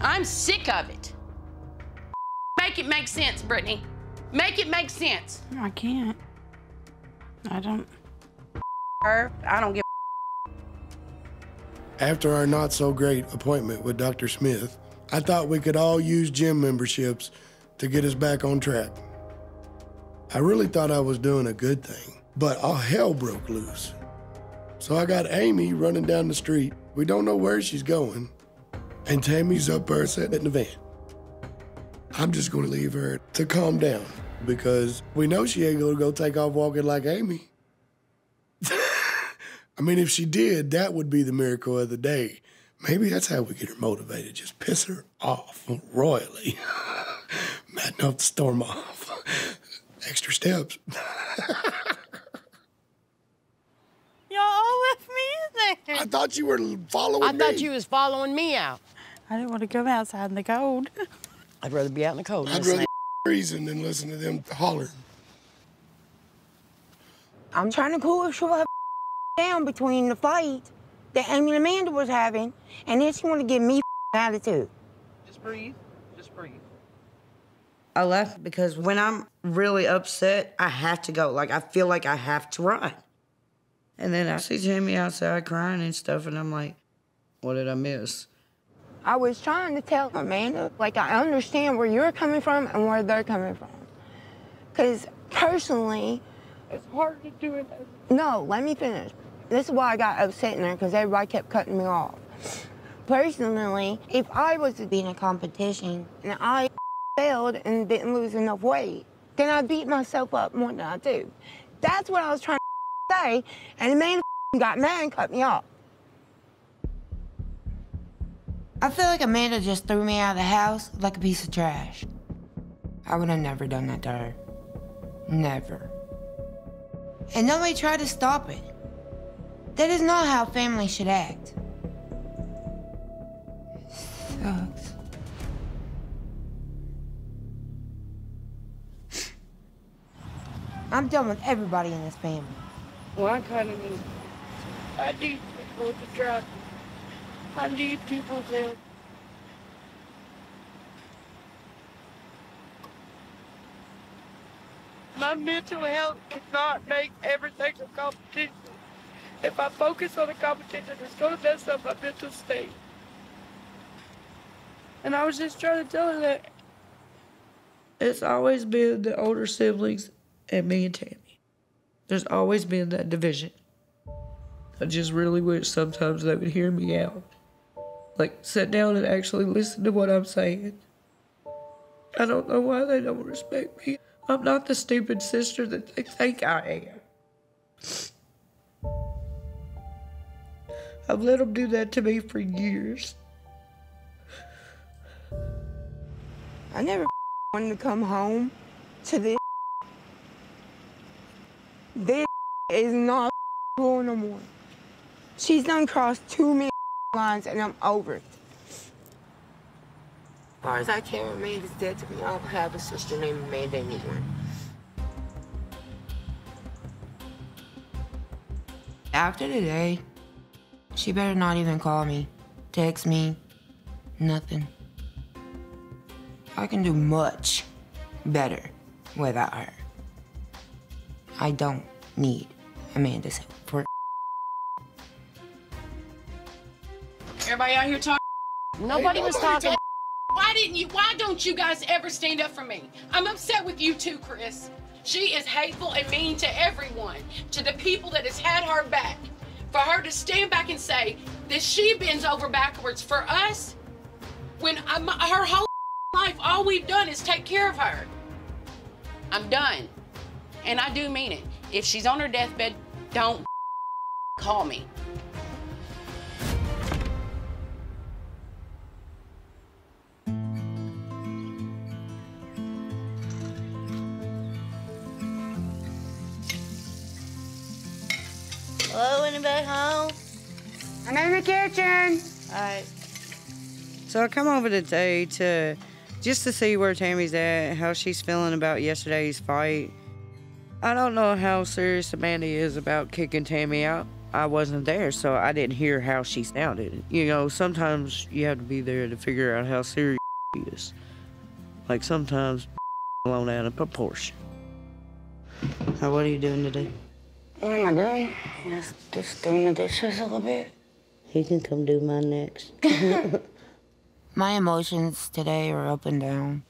I'm sick of it. Make it make sense, Brittany. Make it make sense. No, I can't. I don't. Her, I don't give After our not-so-great appointment with Dr. Smith, I thought we could all use gym memberships to get us back on track. I really thought I was doing a good thing, but all hell broke loose. So I got Ejmi running down the street. We don't know where she's going, and Tammy's up there sitting in the van. I'm just gonna leave her to calm down because we know she ain't gonna go take off walking like Ejmi. I mean, if she did, that would be the miracle of the day. Maybe that's how we get her motivated. Just piss her off royally. Mad enough to storm off. Extra steps. Y'all all left me in there. I thought you were following me. I thought you was following me out. I didn't want to go outside in the cold. I'd rather be out in the cold. I'd rather freezing than listen to them hollering. I'm trying to cool her down between the fight that Ejmi and Amanda was having, and then she want to give me attitude. Just breathe. Just breathe. I left because when I'm really upset, I have to go. Like, I feel like I have to run. And then I see Jamie outside crying and stuff, and I'm like, what did I miss? I was trying to tell Amanda, like, I understand where you're coming from and where they're coming from. Because personally, It's hard to do it. no, let me finish. This is why I got upset in there, because everybody kept cutting me off. Personally, if I was to be in a competition and I failed and didn't lose enough weight, then I beat myself up more than I do. That's what I was trying to say, and Amanda got mad and cut me off. I feel like Amanda just threw me out of the house like a piece of trash. I would have never done that to her. Never. And nobody tried to stop it. That is not how family should act. Sucks. I'm done with everybody in this family. Well, I kind of need. I need people to try. I need people's help. My mental health cannot make everything a competition. If I focus on a competition, it's going to mess up my mental state. And I was just trying to tell her that. It's always been the older siblings and me and Tammy. There's always been that division. I just really wish sometimes they would hear me out. Like, sit down and actually listen to what I'm saying. I don't know why they don't respect me. I'm not the stupid sister that they think I am. I've let them do that to me for years. I never wanted to come home to this. This is not cool no more. She's done crossed too many lines and I'm over it. As far as I care, Amanda's dead to me. I don't have a sister named Amanda anymore. After today, she better not even call me, text me, nothing. I can do much better without her. I don't need Amanda's help for Everybody out here talking. Nobody was talking. Why don't you guys ever stand up for me? I'm upset with you too, Chris. She is hateful and mean to everyone, to the people that has had her back. For her to stand back and say that she bends over backwards for us, when her whole life, all we've done is take care of her. I'm done. And I do mean it. If she's on her deathbed, don't call me. Hello, anybody home? I'm in the kitchen. All right. So I come over today just to see where Tammy's at, how she's feeling about yesterday's fight. I don't know how serious Amanda is about kicking Tammy out. I wasn't there, so I didn't hear how she sounded. You know, sometimes you have to be there to figure out how serious she is. Like sometimes blown out of proportion. Now, what are you doing today? What am I doing? Just doing the dishes a little bit. He can come do mine next. My emotions today are up and down.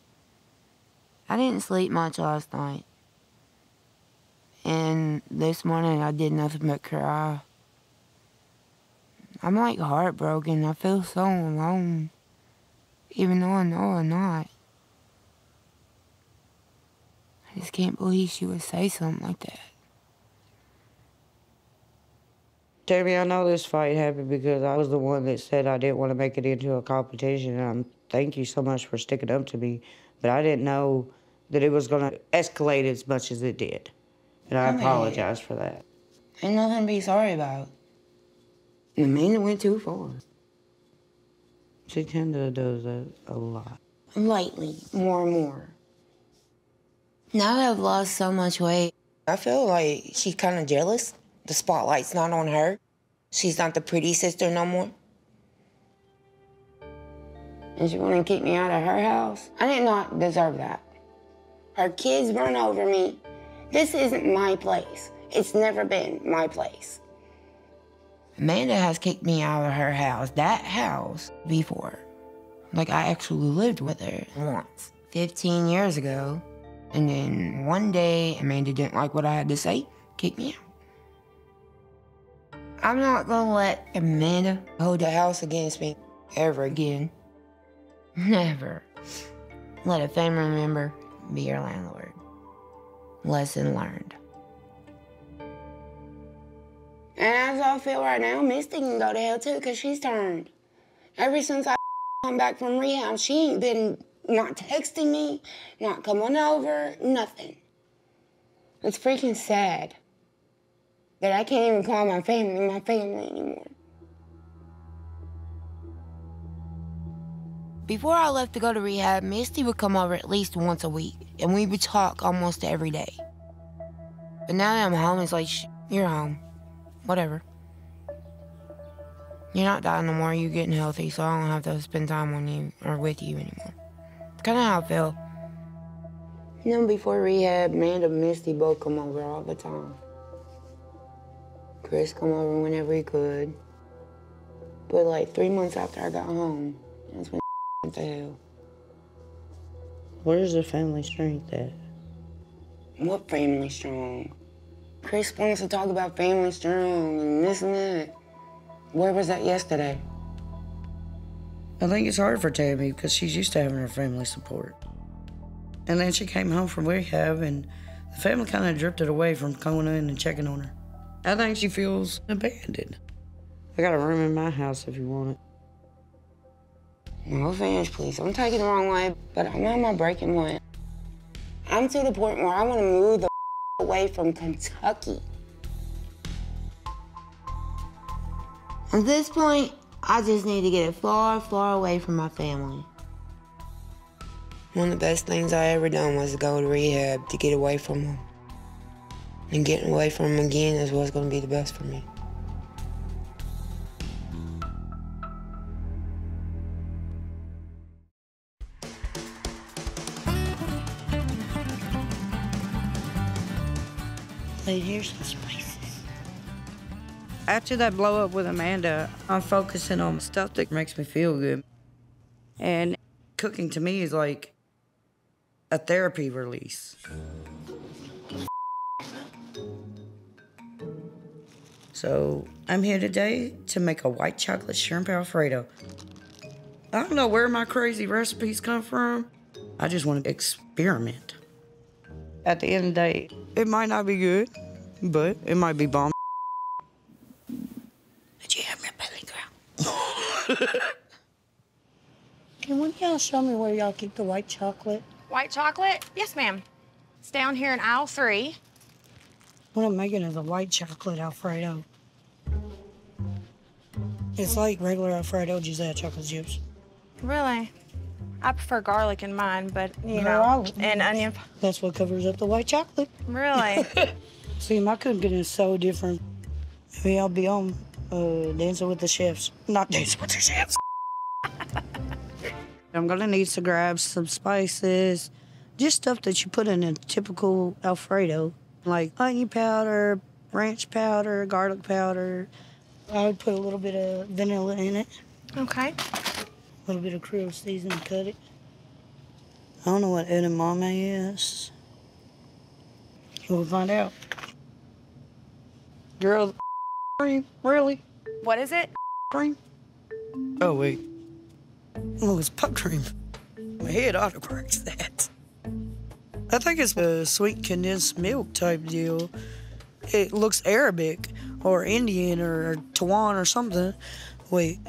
I didn't sleep much last night. And this morning I did nothing but cry. I'm like heartbroken. I feel so alone. Even though I know I'm not. I just can't believe she would say something like that. Tami, I know this fight happened because I was the one that said I didn't want to make it into a competition. And thank you so much for sticking up to me. But I didn't know that it was going to escalate as much as it did. And I apologize for that. Ain't nothing to be sorry about. The man went too far. She tends to do that a lot. Lately, more and more. Now that I've lost so much weight, I feel like she's kind of jealous. The spotlight's not on her. She's not the pretty sister no more. And she wanted to kick me out of her house. I did not deserve that. Her kids run over me. This isn't my place. It's never been my place. Amanda has kicked me out of her house, that house, before. Like, I actually lived with her once, 15 years ago. And then one day, Amanda didn't like what I had to say, kicked me out. I'm not gonna let Amanda hold the house against me ever again. Never. Let a family member be your landlord. Lesson learned. And as I feel right now, Misty can go to hell too, because she's turned. Ever since I come back from rehab, she ain't been not texting me, not coming over, nothing. It's freaking sad that I can't even call my family anymore. Before I left to go to rehab, Misty would come over at least once a week, and we would talk almost every day. But now that I'm home, it's like, you're home. Whatever. You're not dying no more, you're getting healthy, so I don't have to spend time on you or with you anymore. Kind of how I feel. You know, before rehab, Amanda and Misty both come over all the time. Chris come over whenever he could. But like 3 months after I got home, that's when went to hell. Where's the family strength at? What family strong? Chris wants to talk about family strong and this and that. Where was that yesterday? I think it's hard for Tami because she's used to having her family support. And then she came home from rehab and the family kind of drifted away from going in and checking on her. I think she feels abandoned. I got a room in my house if you want it. No offense, please. Don't take it the wrong way, but I'm on my breaking point. I'm to the point where I want to move the away from Kentucky. At this point, I just need to get far, far away from my family. One of the best things I ever done was to go to rehab to get away from them. And getting away from them again is what's going to be the best for me. Here's some spices. After that blow up with Amanda, I'm focusing on stuff that makes me feel good. And cooking to me is like a therapy release. So I'm here today to make a white chocolate shrimp Alfredo. I don't know where my crazy recipes come from. I just want to experiment. At the end of the day, it might not be good, but it might be bomb. Did you have my belly ground? Can one of y'all show me where y'all keep the white chocolate? White chocolate? Yes, ma'am. It's down here in aisle 3. What I'm making is a white chocolate Alfredo. It's like regular Alfredo, just add chocolate chips. Really? I prefer garlic in mine, but, you Girl, know, and onion. That's what covers up the white chocolate. Really? See, my cooking is so different. Maybe I'll be on Dancing with the Chefs. Not Dancing with the Chefs. I'm gonna need to grab some spices, just stuff that you put in a typical Alfredo, like onion powder, ranch powder, garlic powder. I would put a little bit of vanilla in it. Okay. A little bit of Creole seasoning, cut it. I don't know what edamame is. We'll find out. Girl, cream, really? What is it? Cream? Oh, wait. Oh, it's pop cream. My head autocorrects that. I think it's a sweet condensed milk type deal. It looks Arabic or Indian or Tawan or something. Wait.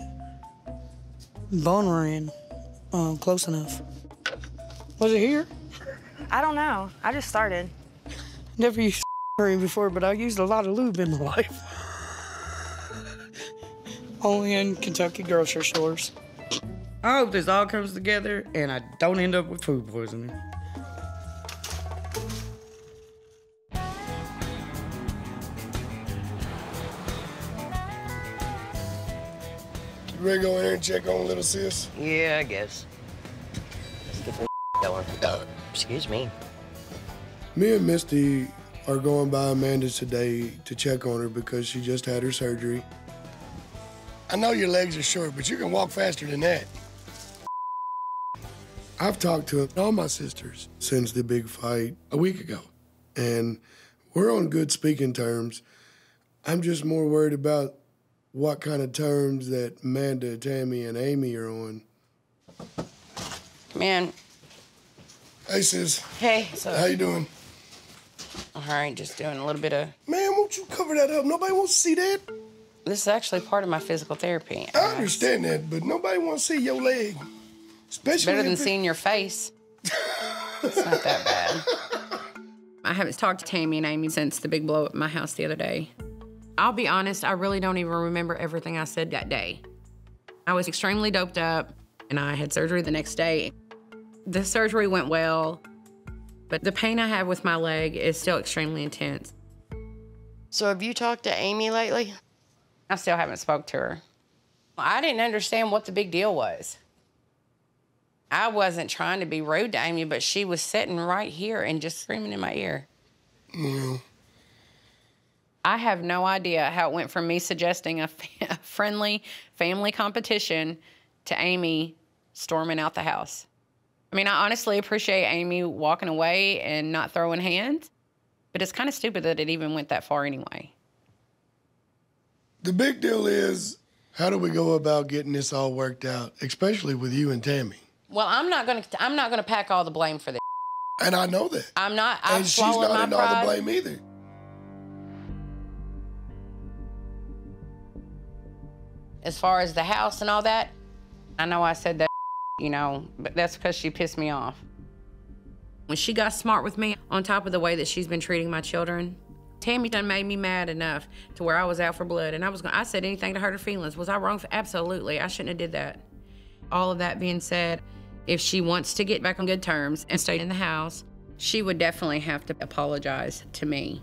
Bonran. Close enough. Was it here? I don't know. I just started. Never used cream before, but I used a lot of lube in my life. Only in Kentucky grocery stores. I hope this all comes together and I don't end up with food poisoning. You ready to go in there and check on little sis? Yeah, I guess. Let's get the going. Excuse me. Me and Misty are going by Amanda's today to check on her because she just had her surgery. I know your legs are short, but you can walk faster than that. I've talked to all my sisters since the big fight a week ago, and we're on good speaking terms. I'm just more worried about what kind of terms that Amanda, Tami, and Ejmi are on. Man. Hey, sis. Hey. So, how you doing? All right, just doing a little bit of... Man, won't you cover that up? Nobody wants to see that. This is actually part of my physical therapy. I understand that, but nobody wants to see your leg. Especially better than seeing your face. It's not that bad. I haven't talked to Tami and Ejmi since the big blow up at my house the other day. I'll be honest, I really don't even remember everything I said that day. I was extremely doped up, and I had surgery the next day. The surgery went well, but the pain I have with my leg is still extremely intense. So have you talked to Ejmi lately? I still haven't spoke to her. I didn't understand what the big deal was. I wasn't trying to be rude to Ejmi, but she was sitting right here and just screaming in my ear. Mm. I have no idea how it went from me suggesting a friendly family competition to Ejmi storming out the house. I mean, I honestly appreciate Ejmi walking away and not throwing hands, but it's kind of stupid that it even went that far anyway. The big deal is, how do we go about getting this all worked out, especially with you and Tami? Well, I'm not gonna pack all the blame for this. And I know that. I'm not. And she's not in all the blame either. As far as the house and all that, I know I said that, you know, but that's because she pissed me off. When she got smart with me, on top of the way that she's been treating my children, Tami done made me mad enough to where I was out for blood, and I said anything to hurt her feelings. Was I wrong? Absolutely. I shouldn't have did that. All of that being said, if she wants to get back on good terms and stay in the house, she would definitely have to apologize to me.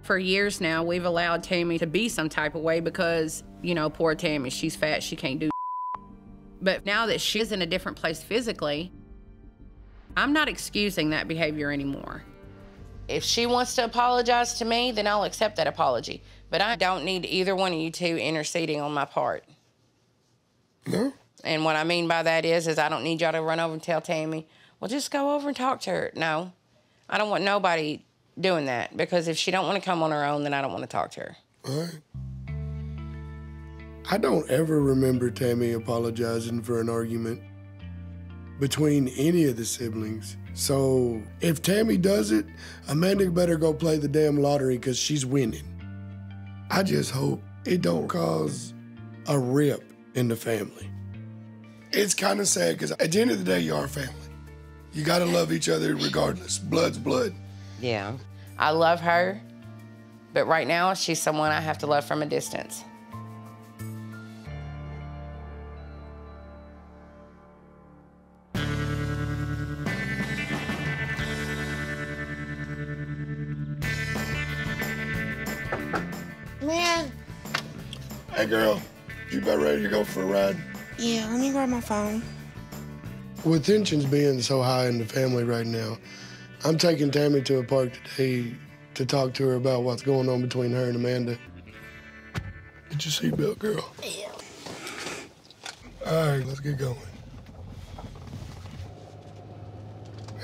For years now, we've allowed Tami to be some type of way because, you know, poor Tami, she's fat, she can't do. But now that she's in a different place physically, I'm not excusing that behavior anymore. If she wants to apologize to me, then I'll accept that apology. But I don't need either one of you two interceding on my part. No? And what I mean by that is I don't need y'all to run over and tell Tami, well, just go over and talk to her. No, I don't want nobody doing that, because if she don't want to come on her own, then I don't want to talk to her. All right. I don't ever remember Tami apologizing for an argument between any of the siblings. So if Tami does it, Amanda better go play the damn lottery because she's winning. I just hope it don't cause a rip in the family. It's kind of sad because at the end of the day, you are family. You got to love each other regardless. Blood's blood. Yeah. I love her, but right now she's someone I have to love from a distance. Man, Hey, girl, you about ready to go for a ride? Yeah, let me grab my phone. With tensions being so high in the family right now, I'm taking Tami to a park today to talk to her about what's going on between her and Amanda. Get your seatbelt, girl. Yeah. All right, let's get going.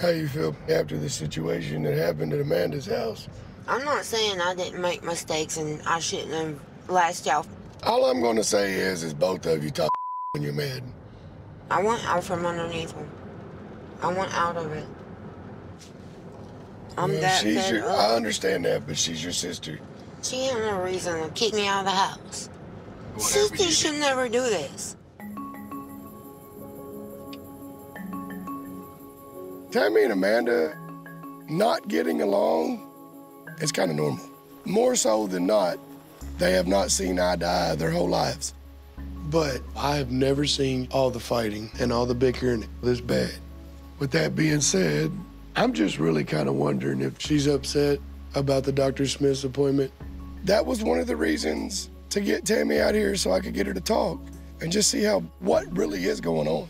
How you feel after the situation that happened at Amanda's house? I'm not saying I didn't make mistakes and I shouldn't have lashed out. All I'm gonna say is both of you talk when you're mad. I want out from underneath him. I want out of it. I'm that fed up. I understand that, but she's your sister. She had no reason to kick me out of the house. Sisters should never do this. Tami and Amanda not getting along is kind of normal. More so than not, they have not seen eye to eye their whole lives. But I have never seen all the fighting and all the bickering this bad. With that being said, I'm just really kind of wondering if she's upset about the Dr. Smith's appointment. That was one of the reasons to get Tami out here so I could get her to talk and just see what really is going on.